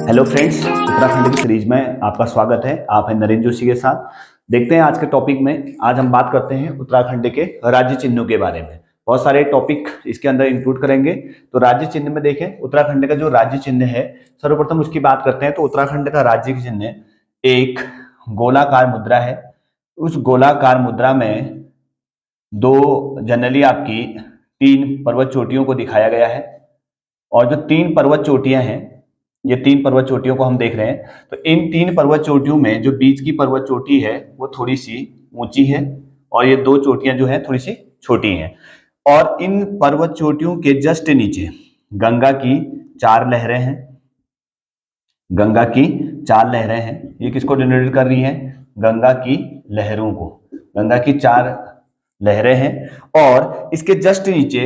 Hello friends, Uttarakhand की series में आपका स्वागत है। आप हैं नरेंद्र जोशी के साथ। देखते हैं आज के टॉपिक में। आज हम बात करते हैं उत्तराखंड के राज्य चिन्हों के बारे में। बहुत सारे टॉपिक इसके अंदर इंक्लूड करेंगे। तो राज्य चिन्ह में देखें, उत्तराखंड का जो राज्य चिन्ह है, सर्वप्रथम उसकी बात करते हैं। तो उत्तराखंड का राज्य चिन्ह एक गोलाकार मुद्रा है। उस गोलाकार मुद्रा में दो जनरली आपकी तीन पर्वत चोटियों को दिखाया गया है। और जो तीन पर्वत चोटियां हैं, ये तीन पर्वत चोटियों को हम देख रहे हैं। तो इन तीन पर्वत चोटियों में जो बीच की पर्वत चोटी है वो थोड़ी सी ऊंची है, और ये दो चोटियां जो है थोड़ी सी छोटी हैं। और इन पर्वत चोटियों के जस्ट नीचे गंगा की चार लहरें हैं। गंगा की चार लहरें हैं। ये किसको डिनोट कर रही हैं? गंगा की लहरों को। गंगा की चार लहरें हैं। और इसके जस्ट नीचे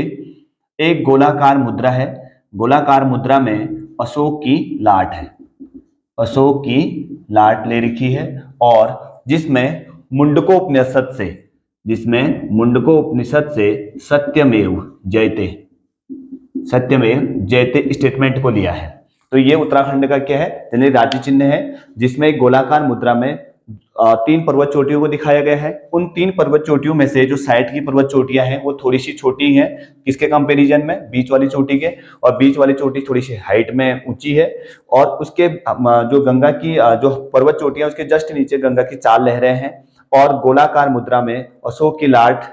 एक गोलाकार मुद्रा है। गोलाकार मुद्रा में अशोक की लाट है। अशोक की लाट ले रखी है, और जिसमें मुंडकोपनिषद से सत्यमेव जयते स्टेटमेंट को लिया है। तो ये उत्तराखंड का क्या है? यानी राज्य चिन्ह है, जिसमें एक गोलाकार मुद्रा में तीन पर्वत चोटियों को दिखाया गया है। उन तीन पर्वत चोटियों में से जो साइड की पर्वत चोटियां हैं वो थोड़ी सी छोटी हैं। किसके कंपैरिजन में? बीच वाली चोटी के। और बीच वाली चोटी थोड़ी सी हाइट में ऊंची है। और उसके जो गंगा की जो पर्वत चोटियां, उसके जस्ट नीचे गंगा की चार लहरें हैं। और गोलाकार मुद्रा में अशोक की लाट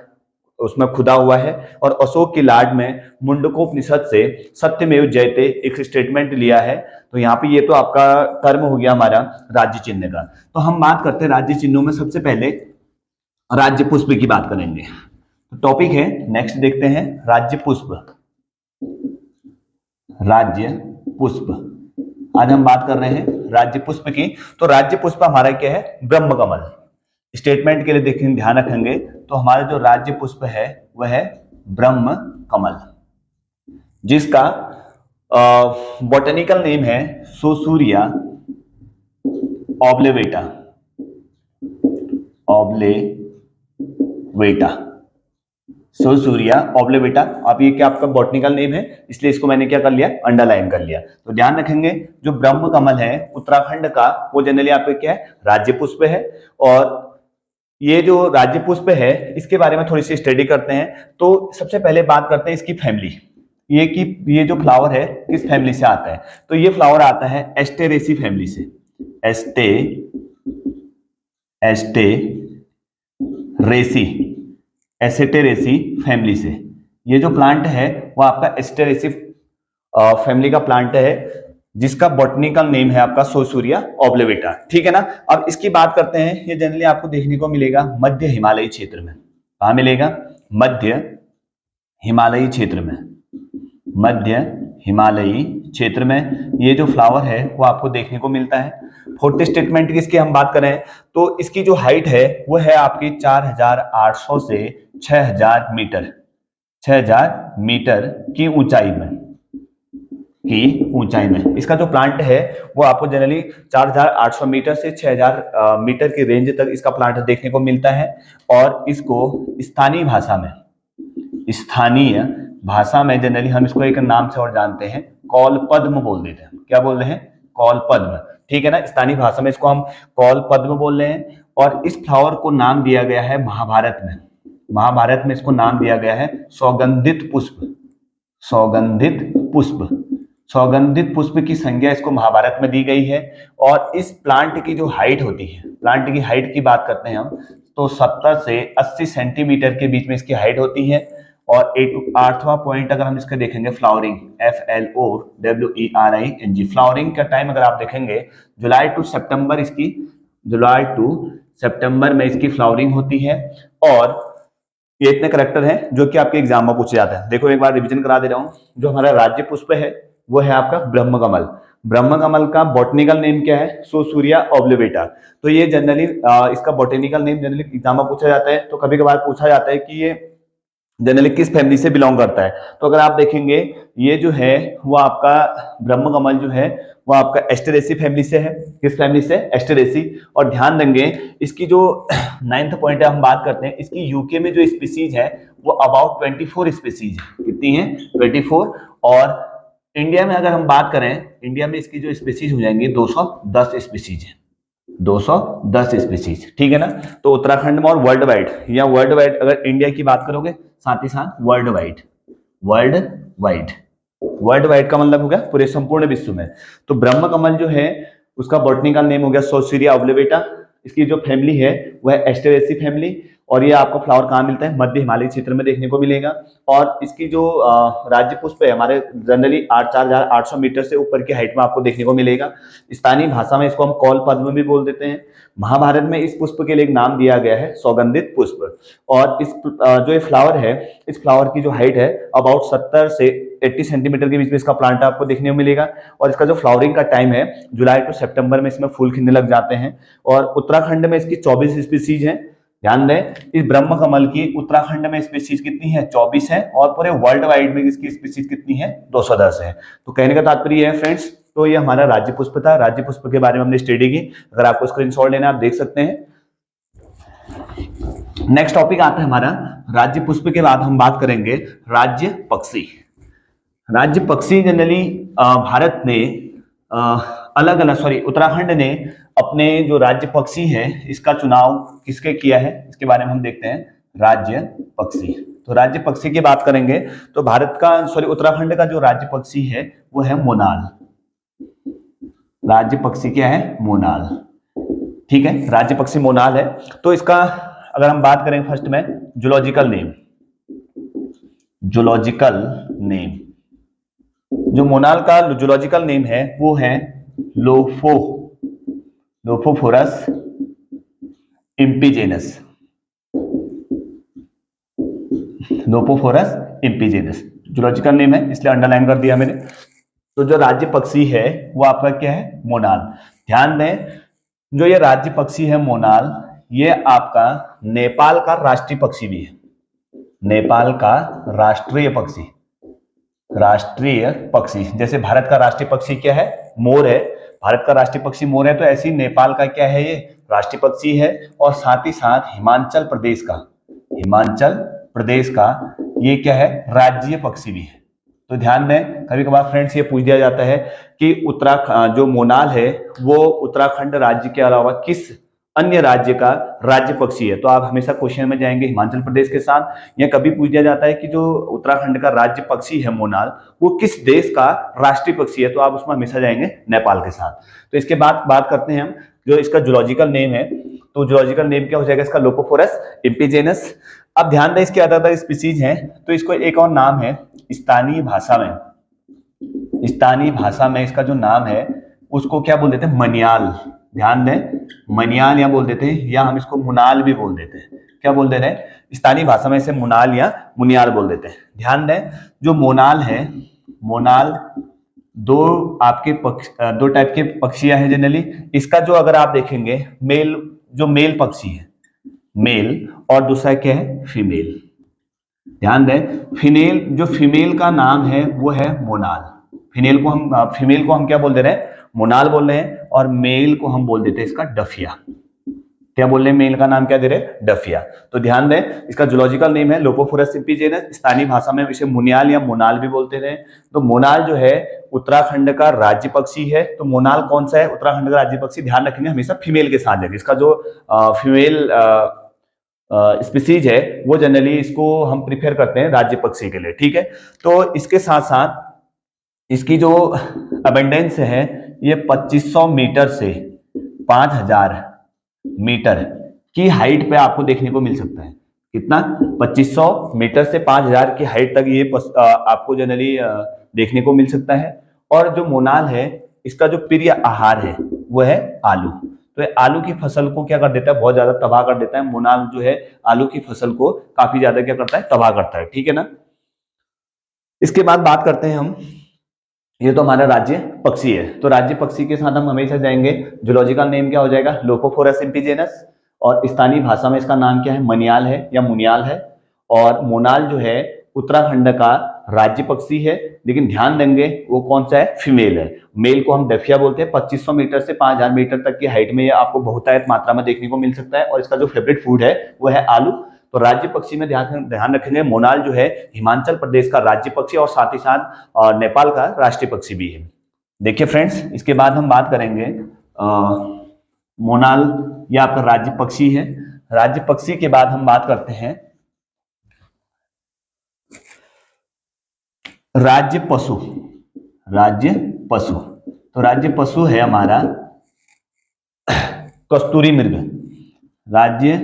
उसमें खुदा हुआ है। और अशोक की लाट में मुंडकोपनिषद से सत्यमेव जयते एक स्टेटमेंट लिया है। तो यहाँ पे ये तो आपका टर्म हो गया हमारा राज्य चिन्ह का। तो हम बात करते हैं राज्य चिन्हों में। सबसे पहले राज्य पुष्प की बात करेंगे। तो टॉपिक है, नेक्स्ट देखते हैं, राज्य पुष्प। राज्य पुष्प, आज हम बात कर रहे हैं राज्य पुष्प की। तो राज्य पुष्प हमारा क्या है? ब्रह्म कमल। स्टेटमेंट के लिए देखें, ध्यान रखेंगे। तो हमारा जो राज्य पुष्प है वह है ब्रह्म कमल, जिसका बॉटनिकल नेम है सोसूरिया ऑब्लेवेटा। सोसूरिया ऑब्लेवेटा। अब ये क्या आपका बॉटनिकल नेम है, इसलिए इसको मैंने क्या कर लिया? अंडरलाइन कर लिया। तो ध्यान रखेंगे, जो ब्रह्म कमल है उत्तराखंड का, वो जनरली आपका क्या है? राज्य पुष्प है। और ये जो राज्य पुष्प है, इसके बारे में थोड़ी सी स्टडी करते हैं। तो सबसे पहले बात करते हैं इसकी फैमिली। ये जो फ्लावर है किस फैमिली से आता है? तो ये फ्लावर आता है एस्टेरेसी फैमिली से। एस्टेरेसी फैमिली से। ये जो प्लांट है वो आपका एस्टेरेसी फैमिली का प्लांट है, जिसका बॉटनिकल नेम है आपका सोसूरिया ऑब्लेवेटा। ठीक है ना। अब इसकी बात करते हैं। ये जनरली आपको देखने को मिलेगा मध्य हिमालयी क्षेत्र में। कहां मिलेगा? मध्य हिमालयी क्षेत्र में। मध्य हिमालयी क्षेत्र में ये जो फ्लावर है वो आपको देखने को मिलता है। फोर्थ स्टेटमेंट की इसकी हम बात करें तो इसकी जो हाइट है वो है आपकी 4800 से 6000 मीटर। 6000 मीटर की ऊंचाई में इसका जो प्लांट है वो आपको जनरली 4800 मीटर से 6000 मीटर की रेंज तक इसका प्लांट देखने को मिलता है। और इसको स्थानीय भाषा में जनरली हम इसको एक नाम से और जानते हैं, कौल पद्म बोल देते हैं। क्या बोल रहे हैं? कौल पद्म। ठीक है ना। स्थानीय भाषा में इसको हम कौल पद्म बोल रहे हैं। और इस फ्लावर को नाम दिया गया है महाभारत में इसको नाम दिया गया है सौगंधित पुष्प की संज्ञा इसको महाभारत में दी गई है। और इस प्लांट की जो हाइट होती है, प्लांट की हाइट की बात करते हैं हम, तो 70 से 80 सेंटीमीटर के बीच में इसकी हाइट होती है। और आठवां पॉइंट अगर हम इसका देखेंगे, फ्लावरिंग, FLOWERING, फ्लावरिंग का टाइम अगर आप देखेंगे जुलाई टू सितंबर में इसकी फ्लावरिंग होती है। और ये इतने करेक्टर हैं जो कि आपके एग्जाम में पूछे जाते हैं। देखो, एक बार रिवीजन करा दे रहा हूं। जो हमारा राज्य पुष्प है वो है आपका ब्रह्म कमल का बॉटनिकल नेम क्या है? सोसूरिया ऑब्लेवेटा। तो ये जनरली इसका बॉटनिकल नेम जनरली एग्जाम में पूछा जाता है। तो कभी कभार पूछा जाता है कि ये जनरली किस फैमिली से बिलोंग करता है। तो अगर आप देखेंगे ये जो है वो आपका ब्रह्म कमल जो है वो आपका एस्टेरेसी फैमिली से है। किस फैमिली से? एस्टेरेसी। और ध्यान देंगे इसकी जो 9th पॉइंट है हम बात करते हैं, इसकी यूके में जो स्पीसीज है वो अबाउट 24 स्पीसीज है। कितनी है? 24। और इंडिया में अगर हम बात करें, इंडिया में इसकी जो स्पीसीज हो जाएंगी 210 स्पीसीज है, 210 स्पीसीज, ठीक है ना। तो उत्तराखंड में और वर्ल्ड वाइड, या वर्ल्ड वाइड अगर इंडिया की बात करोगे, साथ ही साथ world wide, world wide, world wide का मतलब हो गया पूरे संपूर्ण विश्व में। तो ब्रह्म कमल जो है उसका बॉटनिकल नेम हो गया सोसिरिया ऑब्लिवेटा। इसकी जो फैमिली है वह एस्टेरेसी फैमिली, और ये आपको फ्लावर कहाँ मिलता है, मध्य हिमालय क्षेत्र में देखने को मिलेगा। और इसकी जो राज्य पुष्प है हमारे जनरली 4800 मीटर से ऊपर की हाइट में आपको देखने को मिलेगा। स्थानीय भाषा में इसको हम कौल पद्म भी बोल देते हैं। महाभारत में इस पुष्प के लिए एक नाम दिया गया है सौगंधित पुष्प। और इस जो ये फ्लावर है, इस फ्लावर की जो हाइट है अबाउट 70 से 80 सेंटीमीटर के बीच में इसका प्लांट आपको देखने को मिलेगा। और इसका जो फ्लावरिंग का टाइम है जुलाई टू सितंबर में इसमें फूल खिलने लग जाते हैं। और उत्तराखंड में इसकी 24 स्पीसीज हैं। ध्यान दें, इस ब्रह्म कमल की उत्तराखंड में स्पीसीज कितनी है, 24 है, और पूरे वर्ल्ड वाइड में इसकी स्पीसीज कितनी है, 210 है। तो कहने का तात्पर्य है फ्रेंड्स, तो ये हमारा राज्य पुष्प था। राज्य पुष्प के बारे में हमने स्टडी की। अगर आपको स्क्रीनशॉट लेना आप देख सकते हैं। नेक्स्ट टॉपिक आता है हमारा राज्य पुष्प के बाद हम बात करेंगे राज्य पक्षी। राज्य पक्षी जनरली भारत ने अलग अलग उत्तराखंड ने अपने जो राज्य पक्षी है इसका चुनाव किसके किया है, इसके बारे में हम देखते हैं। राज्य पक्षी, तो राज्य पक्षी की बात करेंगे तो भारत का उत्तराखंड का जो राज्य पक्षी है वो है मोनाल। राज्य पक्षी क्या है, मोनाल, ठीक है, राज्य पक्षी मोनाल है। तो इसका अगर हम बात करें फर्स्ट में जूलॉजिकल नेम, जूलॉजिकल नेम, जो मोनाल का जूलॉजिकल नेम है वो है लोफोफोरस इम्पीजेनस, लोफोफोरस इम्पीजेनस जूलॉजिकल नेम है, इसलिए अंडरलाइन कर दिया मैंने। तो जो राज्य पक्षी है वो आपका क्या है, मोनाल। ध्यान दें, जो ये राज्य पक्षी है मोनाल, ये आपका नेपाल का राष्ट्रीय पक्षी भी है। नेपाल का राष्ट्रीय पक्षी, राष्ट्रीय पक्षी, जैसे भारत का राष्ट्रीय पक्षी क्या है, मोर है, भारत का राष्ट्रीय पक्षी मोर है, तो ऐसी नेपाल का क्या है, ये राष्ट्रीय पक्षी है। और साथ ही साथ हिमाचल प्रदेश का, हिमाचल प्रदेश का ये क्या है, राज्य पक्षी भी है। तो ध्यान दें, कभी कभार फ्रेंड्स ये पूछ दिया जाता है कि उत्तराखंड जो मोनाल है वो उत्तराखंड राज्य के अलावा किस अन्य राज्य का राज्य पक्षी है, तो आप हमेशा क्वेश्चन में जाएंगे हिमाचल प्रदेश के साथ। या कभी पूछ दिया जाता है कि जो उत्तराखंड का राज्य पक्षी है मोनाल वो किस देश का राष्ट्रीय पक्षी है, तो आप उसमें हमेशा जाएंगे नेपाल के साथ। तो इसके बाद बात करते हैं हम जो इसका जूलॉजिकल नेम है, तो जूलॉजिकल नेम क्या हो जाएगा इसका, लोफोफोरस इम्पीजेनस। अब ध्यान दें, इसके अलग अलग स्पीसीज हैं, तो इसको एक और नाम है स्थानीय भाषा में, स्थानीय भाषा में इसका जो नाम है उसको क्या बोल देते हैं, मनियाल। ध्यान दें, मनियाल या बोल देते हैं, या हम इसको मुनाल भी बोल देते हैं। क्या बोल देते हैं, स्थानीय भाषा में इसे मुनाल या मुनियाल बोल देते हैं। ध्यान दें, जो मोनाल है, मोनाल दो आपके दो टाइप के पक्षियां हैं जनरली। इसका जो अगर आप देखेंगे मेल, जो मेल पक्षी है मेल, और दूसरा क्या है, फीमेल। ध्यान दें, फीमेल, जो फीमेल का नाम है वो है मोनाल। फीमेल को हम क्या बोल दे रहे हैं, मोनाल बोल रहे हैं, और मेल को हम बोल देते हैं इसका डफिया। क्या बोल रहे हैं, मेल का नाम क्या दे रहे हैं, डफिया। तो ध्यान दें, इसका जूलॉजिकल नेम है लोफोफोरस इम्पीजेनस, स्थानीय भाषा में इसे मुनियाल या मोनाल भी बोलते हैं। तो मोनाल जो है उत्तराखंड का राज्य पक्षी है। तो मोनाल कौन सा है, उत्तराखंड का राज्य पक्षी, ध्यान रखेंगे हमेशा फीमेल के साथ जाएगा। इसका जो फीमेल स्पीसीज है वो जनरली इसको हम प्रिफेयर करते हैं राज्य पक्षी के लिए, ठीक है। तो इसके साथ साथ इसकी जो अबेंडेंस है ये 2500 मीटर से 5000 मीटर की हाइट पे आपको देखने को मिल सकता है। कितना, 2500 मीटर से 5000 की हाइट तक ये आपको जनरली देखने को मिल सकता है। और जो मोनाल है इसका जो प्रिय आहार है वो है आलू। तो आलू की फसल को क्या कर देता है, बहुत ज्यादा तबाह कर देता है। मोनाल जो है आलू की फसल को काफी ज्यादा क्या करता है, तबाह करता है, ठीक है ना। इसके बाद बात करते हैं हम, ये तो हमारा राज्य पक्षी है, तो राज्य पक्षी के साथ हम हमेशा जाएंगे। जूलॉजिकल नेम क्या हो जाएगा, लोफोफोरस इम्पीजेनस, और स्थानीय भाषा में इसका नाम क्या है, मनियाल है या मुनियाल है। और मोनाल जो है उत्तराखंड का राज्य पक्षी है, लेकिन ध्यान देंगे वो कौन सा है, फीमेल है। मेल को हम डफिया बोलते हैं। 2500 मीटर से 5000 मीटर तक की हाइट में ये आपको बहुतायत मात्रा में देखने को मिल सकता है। और इसका जो फेवरेट फूड है वो है आलू। तो राज्य पक्षी में ध्यान ध्यान रखेंगे, मोनाल जो है हिमाचल प्रदेश का राज्य पक्षी और साथ ही साथ नेपाल का राष्ट्रीय पक्षी भी है। देखिए फ्रेंड्स, इसके बाद हम बात करेंगे मोनाल, यह आपका राज्य पक्षी है। राज्य पक्षी के बाद हम बात करते हैं राज्य पशु। राज्य पशु, तो राज्य पशु है हमारा कस्तूरी मृग। राज्य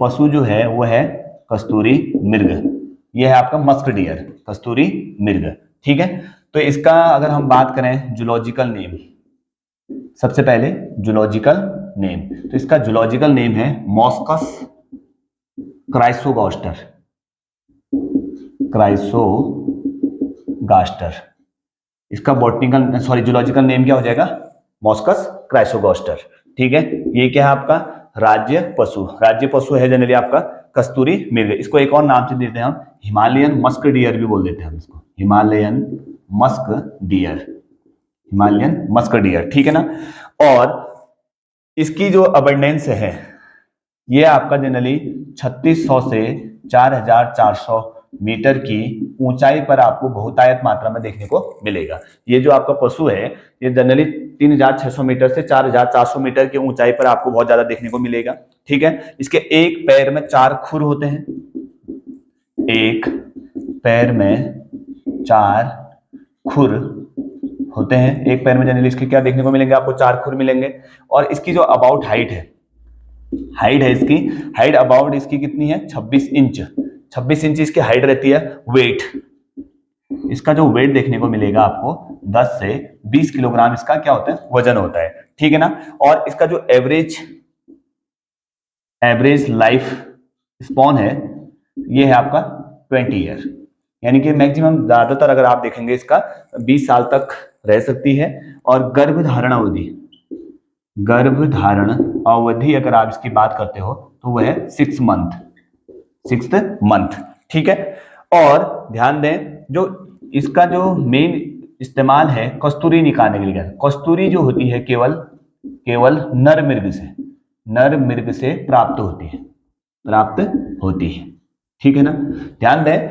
पशु जो है वो है कस्तूरी मृग, यह है आपका मस्क डियर, कस्तूरी मृग। ठीक है, तो इसका अगर हम बात करें जूलॉजिकल नेम, सबसे पहले जूलॉजिकल नेम, तो इसका जूलॉजिकल नेम है मॉस्कस क्राइसोगास्टर। क्राइसोगास्टर, इसका बॉटनिकल जूलॉजिकल नेम क्या हो जाएगा, मॉस्कस क्राइसोगास्टर। ठीक है, ये क्या है आपका राज्य पशु। राज्य पशु है जनरली आपका कस्तूरी मृग। इसको एक और नाम से देते हैं हम, हिमालयन मस्क डियर भी बोल देते हैं हम इसको, Himalayan musk dear, Himalayan musk dear. ठीक है ना। और इसकी जो अबंडेंस है ये आपका जनरली 3600 से 4400 मीटर की ऊंचाई पर आपको बहुतायत मात्रा में देखने को मिलेगा। ये जो आपका पशु है ये जनरली 3600 मीटर से 4400 मीटर की ऊंचाई पर आपको बहुत ज्यादा देखने को मिलेगा। ठीक है, इसके एक पैर में 4 खुर होते हैं, एक पैर में 4 खुर होते हैं। एक पैर में जनरली इसके क्या देखने को मिलेंगे, आपको 4 खुर मिलेंगे। और इसकी जो अबाउट हाइट है, हाइट है इसकी, हाइट अबाउट इसकी कितनी है, 26 इंच। 26 इंच इसकी हाइट रहती है। वेट, इसका जो वेट देखने को मिलेगा आपको 10 से 20 किलोग्राम इसका क्या होता है, वजन होता है। ठीक है ना। और इसका जो एवरेज लाइफ स्पॉन है ये है आपका 20 ईयर, यानी कि मैक्सिमम ज्यादातर अगर आप देखेंगे इसका 20 साल तक रह सकती है। और गर्भधारण अवधि अगर आप इसकी बात करते हो तो वह है 6 मंथ। ठीक है। और ध्यान दें, जो इसका जो मेन इस्तेमाल है कस्तूरी निकालने के लिए, कस्तूरी जो होती है केवल नर मृग से प्राप्त होती है। ठीक है ना। ध्यान दें,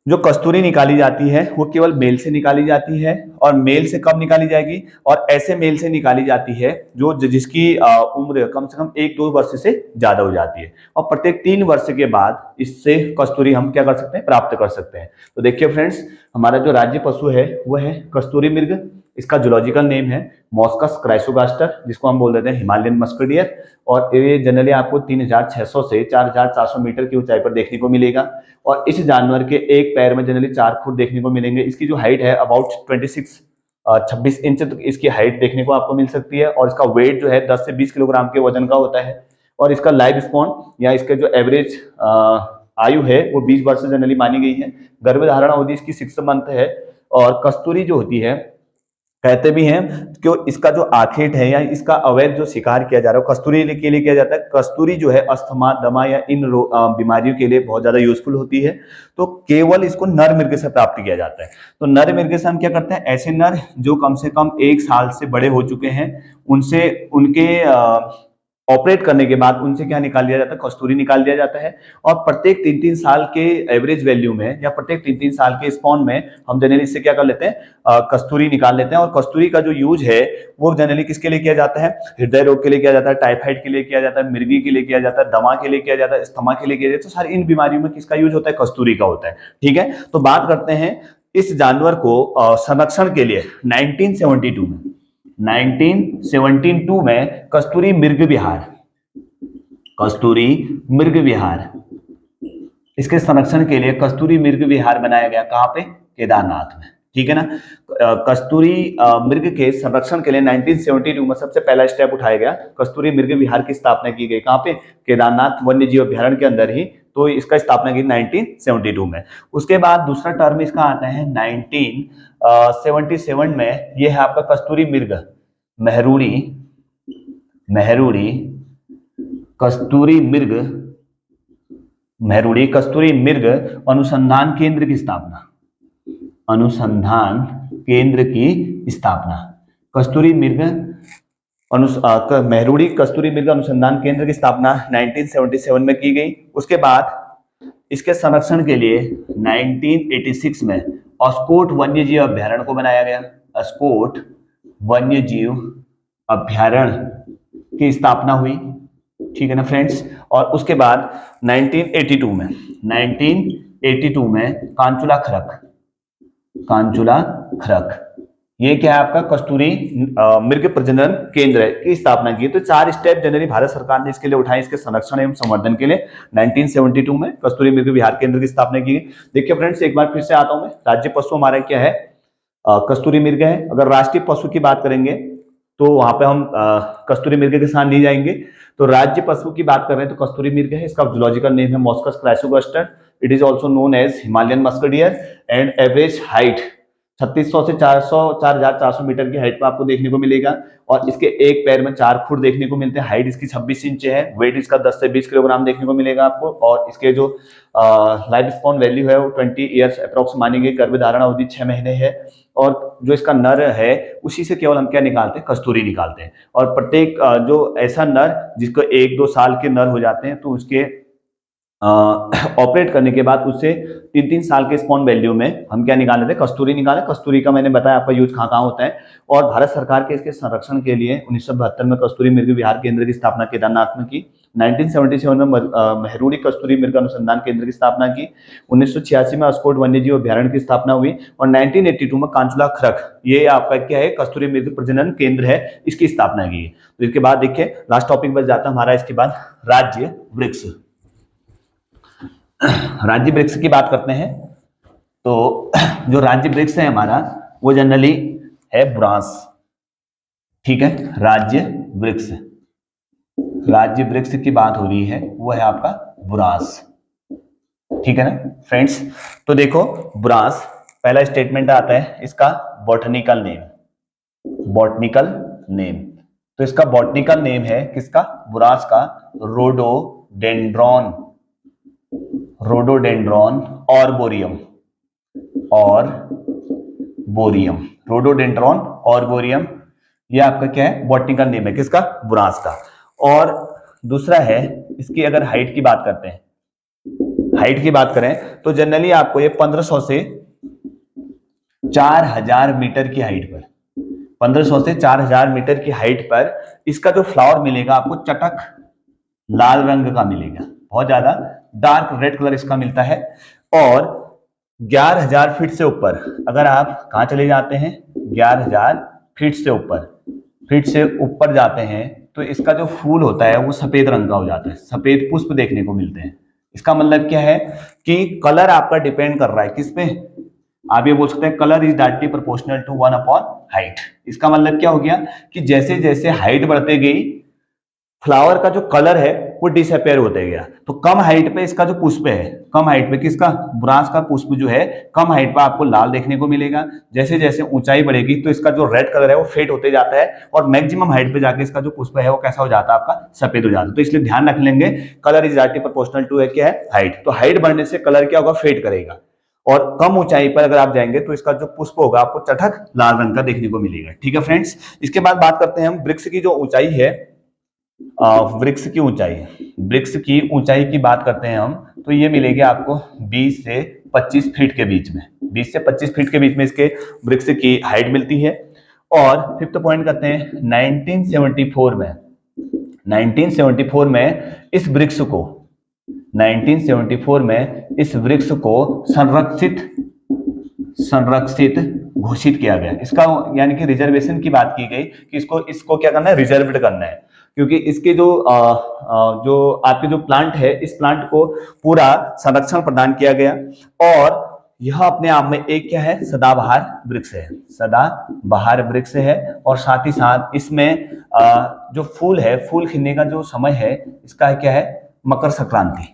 जो कस्तूरी निकाली जाती है वो केवल मेल से निकाली जाती है। और मेल से कब निकाली जाएगी, और ऐसे मेल से निकाली जाती है जो जिसकी उम्र कम से कम 1-2 वर्ष से ज्यादा हो जाती है। और प्रत्येक 3 वर्ष के बाद इससे कस्तूरी हम क्या कर सकते हैं, प्राप्त कर सकते हैं। तो देखिए फ्रेंड्स, हमारा जो राज्य पशु है वो है कस्तूरी मृग। इसका जूलॉजिकल नेम है मॉस्कस क्राइसोगास्टर, जिसको हम बोल देते हैं हिमालयन मस्क डियर। और ये जनरली आपको 3600 से 4400 मीटर की ऊंचाई पर देखने को मिलेगा। और इस जानवर के एक पैर में जनरली 4 खुर देखने को मिलेंगे। इसकी जो हाइट है अबाउट 26 इंच तक इसकी हाइट देखने को आपको मिल सकती है। और इसका वेट जो है 10 से 20 किलोग्राम के वजन का होता है। और इसका लाइफ स्पॉन या इसके जो एवरेज आयु है वो 20 वर्ष जनरली मानी गई है। गर्भधारण अवधि इसकी 6 मंथ है। और कस्तूरी जो होती है, कहते भी हैं कि इसका जो आखेट है या इसका अवैध जो शिकार किया जा रहा है कस्तूरी के लिए किया जाता है। कस्तूरी जो है अस्थमा, दमा या इन बीमारियों के लिए बहुत ज्यादा यूजफुल होती है। तो केवल इसको नर मृग से प्राप्त किया जाता है। तो नर मृग से हम क्या करते हैं, ऐसे नर जो कम से कम 1 साल से बड़े हो चुके हैं उनसे उनके ऑपरेट करने के बाद उनसे क्या निकाल दिया जाता है, कस्तूरी निकाल दिया जाता है। और प्रत्येक 3-3 साल के एवरेज वैल्यू में या प्रत्येक 3-3 साल के स्पॉन में हम जनरली इससे क्या कर लेते हैं, कस्तूरी निकाल लेते हैं। और कस्तूरी का जो यूज है वो जनरली किसके लिए किया जाता है, हृदय रोग के लिए किया जाता है, टाइफाइड के लिए किया जाता है, मिर्गी के लिए किया जाता है, दमा के लिए किया जाता है, अस्थमा के लिए किया जाता है। तो सारी इन बीमारियों में किसका यूज होता है, कस्तूरी का होता है। ठीक है। तो बात करते हैं इस जानवर को संरक्षण के लिए 1972 में कस्तूरी मृग विहार इसके संरक्षण के लिए कस्तूरी मृग विहार बनाया गया। कहां पे, केदारनाथ में। ठीक है ना। कस्तूरी मृग के संरक्षण के लिए 1972 में सबसे पहला स्टेप उठाया गया, कस्तूरी मृग विहार की स्थापना की गई। कहां पे, केदारनाथ वन्य जीव अभ्यारण्य के अंदर ही। तो इसका स्थापना की 1972 में। उसके बाद दूसरा टर्म इसका आता है 1977 में। यह है आपका कस्तूरी मृग कस्तूरी मृग अनुसंधान केंद्र की स्थापना। कस्तूरी मृग मेहरुड़ी कस्तूरी मृग अनुसंधान केंद्र की स्थापना 1977 में की गई। उसके बाद इसके संरक्षण के लिए 1986 में अस्कोट वन्यजीव अभ्यारण्य को बनाया गया। अस्कोट वन्यजीव अभ्यारण्य की स्थापना हुई, ठीक है ना फ्रेंड्स। और उसके बाद 1982 में कांचुला खरक, ये क्या है आपका कस्तूरी मृग प्रजनन केंद्र की स्थापना की। तो 4 स्टेप जनरली भारत सरकार ने इसके लिए उठाए, इसके संरक्षण एवं संवर्धन के लिए। 1972 में कस्तूरी मृग विहार केंद्र की स्थापना की। देखिए फ्रेंड्स, एक बार फिर से आता हूं मैं, राज्य पशु हमारा क्या है, कस्तूरी मृग है। अगर राष्ट्रीय पशु की बात करेंगे तो वहां पे हम कस्तूरी मृग के साथ नहीं जाएंगे। तो राज्य पशु की बात कर रहे हैं तो कस्तूरी मृग है। इसका जूलॉजिकल नेम है Moschus chrysogaster. It is also known as Himalayan musk deer and average height 3600 से 4400 मीटर की हाइट पर आपको देखने को मिलेगा। और इसके एक पैर में 4 खुर देखने को मिलते हैं। हाइट इसकी 26 इंच है। वेट इसका 10 से 20 किलोग्राम देखने को मिलेगा आपको। और इसके जो लाइफ स्पॉन वैल्यू है वो 20 ईयर्स अप्रोक्स मानी गई। गर्भधारण अवधि 6 महीने है। और जो इसका नर है उसी से केवल हम क्या निकालते हैं, कस्तूरी निकालते हैं। और प्रत्येक जो ऐसा नर जिसको 1-2 साल के नर हो जाते हैं तो उसके ऑपरेट करने के बाद उससे 3-3 साल के स्पॉन वैल्यू में हम क्या निकाल लेते हैं, कस्तूरी निकाले। कस्तूरी का मैंने बताया आपका यूज कहाँ होता है। और भारत सरकार के इसके संरक्षण के लिए 1972 में कस्तूरी मृग विहार केंद्र की स्थापना केदारनाथ में की। 1977 में मेहरुड़ी कस्तूरी मृग अनुसंधान केंद्र की स्थापना की। 1986 में अस्कोट वन्यजीव अभ्यारण्य की स्थापना हुई। और 1982 में कांचुला खरक, ये आपका क्या है, कस्तूरी मृग प्रजनन केंद्र है, इसकी स्थापना की। तो इसके बाद देखिए लास्ट टॉपिक बच जाता है हमारा इसके बाद राज्य वृक्ष। राज्य वृक्ष की बात करते हैं तो जो राज्य वृक्ष है हमारा वो जनरली है बुरांस, ठीक है। राज्य वृक्ष की बात हो रही है वो है आपका बुरांस, ठीक है ना फ्रेंड्स। तो देखो बुरांस, पहला स्टेटमेंट आता है इसका बॉटनिकल नेम। तो इसका बॉटनिकल नेम है किसका, बुरांस का, रोडोडेंड्रॉन ऑर्बोरियम। ये आपका क्या है, बॉटनिकल नेम है किसका, बुरांस का। और दूसरा है इसकी अगर हाइट की बात करें तो जनरली आपको ये 1500 से 4000 मीटर की हाइट पर, 1500 से 4000 मीटर की हाइट पर इसका जो फ्लावर मिलेगा आपको चटक लाल रंग का मिलेगा, बहुत ज्यादा डार्क रेड कलर इसका मिलता है। और 11000 फीट से ऊपर अगर आप कहां चले जाते हैं, 11000 फीट से ऊपर जाते हैं तो इसका जो फूल होता है वो सफेद रंग का हो जाता है, सफेद पुष्प देखने को मिलते हैं। इसका मतलब क्या है कि कलर आपका डिपेंड कर रहा है किस पे, आप ये बोल सकते हैं colour is directly proportional to height. इसका मतलब क्या हो गया कि जैसे जैसे हाइट बढ़ते गई फ्लावर का जो कलर है वो डिसअपेयर होते गया। तो कम हाइट पे इसका जो पुष्प है, कम हाइट पे किसका, बुरांस का पुष्प जो है कम हाइट पे आपको लाल देखने को मिलेगा। जैसे जैसे ऊंचाई बढ़ेगी तो इसका जो रेड कलर है वो फेड होते जाता है और मैक्सिमम हाइट पे जाके इसका जो पुष्प है वो कैसा हो जाता है, आपका सफेद हो जाता है। तो इसलिए ध्यान रख लेंगे colour is directly proportional to है क्या है, हाइट। तो हाइट बढ़ने से कलर क्या होगा, फेड करेगा। और कम ऊंचाई पर अगर आप जाएंगे तो इसका जो पुष्प होगा आपको चटक लाल रंग का देखने को मिलेगा, ठीक है फ्रेंड्स। इसके बाद बात करते हैं हम वृक्ष की जो ऊंचाई है, वृक्ष की ऊंचाई की बात करते हैं हम तो ये मिलेगी आपको 20 से 25 फीट के बीच में, 20 से 25 फीट के बीच में इसके वृक्ष की हाइट मिलती है। और फिफ्थ पॉइंट करते हैं 1974 में इस वृक्ष को संरक्षित घोषित किया गया। इसका यानी कि रिजर्वेशन की बात की गई कि इसको क्या करना है, रिजर्व्ड करना है। क्योंकि इसके जो आपके जो प्लांट है, इस प्लांट को पूरा संरक्षण प्रदान किया गया। और यह अपने आप में एक क्या है, सदाबहार वृक्ष है। और साथ ही साथ इसमें जो फूल है, फूल खिलने का जो समय है इसका क्या है, मकर संक्रांति।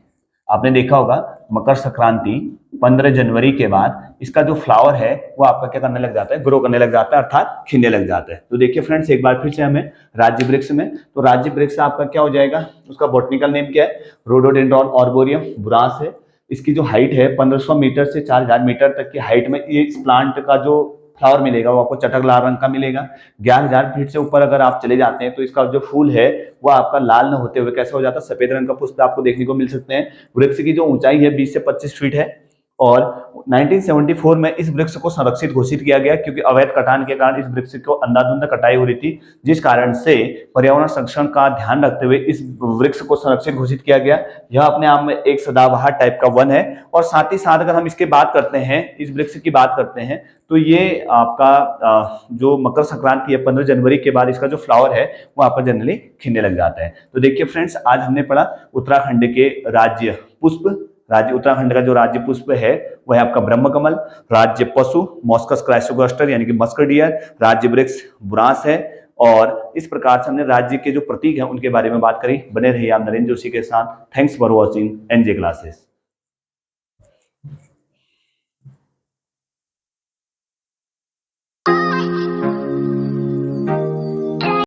आपने देखा होगा मकर संक्रांति 15 जनवरी के बाद इसका जो फ्लावर है वो आपका क्या करने लग जाता है, ग्रो करने लग जाता है, अर्थात खिलने लग जाता है। तो देखिए फ्रेंड्स, एक बार फिर से हमें राज्य वृक्ष में, तो राज्य वृक्ष आपका क्या हो जाएगा, उसका बॉटनिकल नेम क्या है, रोडोडेंड्रॉन आर्बोरियम, बुरांस है। इसकी जो हाइट है 1500 मीटर से 4000 मीटर तक की हाइट में ये इस प्लांट का जो फ्लावर मिलेगा वो आपको चटक लाल रंग का मिलेगा। 11,000 फीट से ऊपर अगर आप चले जाते हैं तो इसका जो फूल है वो आपका लाल न होते हुए कैसा हो जाता है, सफेद रंग का पुष्प आपको देखने को मिल सकते हैं। वृक्ष की जो ऊंचाई है 20 से 25 फीट है और 1974 में इस वृक्ष को संरक्षित घोषित किया गया क्योंकि अवैध कटान के कारण इस वृक्ष को अंधाधुंध कटाई हो रही थी, जिस कारण से पर्यावरण संरक्षण का ध्यान रखते हुए इस वृक्ष को संरक्षित घोषित किया गया। यह अपने आप में एक सदाबहार टाइप का वन है और साथ ही साथ अगर हम इसके बात करते हैं, इस वृक्ष की बात करते हैं तो ये आपका जो मकर संक्रांति है 15 जनवरी के बाद इसका जो फ्लावर है वो आपका जनरली खिलने लग जाता है। तो देखिए फ्रेंड्स, आज हमने पढ़ा उत्तराखंड के राज्य पुष्प। राज्य उत्तराखंड का जो राज्य पुष्प है वह है आपका ब्रह्मकमल। राज्य पशु मॉस्कस क्राइसोगास्टर यानी कि मस्क डियर। राज्य वृक्ष बुरांस है। और इस प्रकार से हमने राज्य के जो प्रतीक हैं उनके बारे में बात करी। बने रहिए आप नरेंद्र जोशी के साथ। Thanks for watching NJ classes.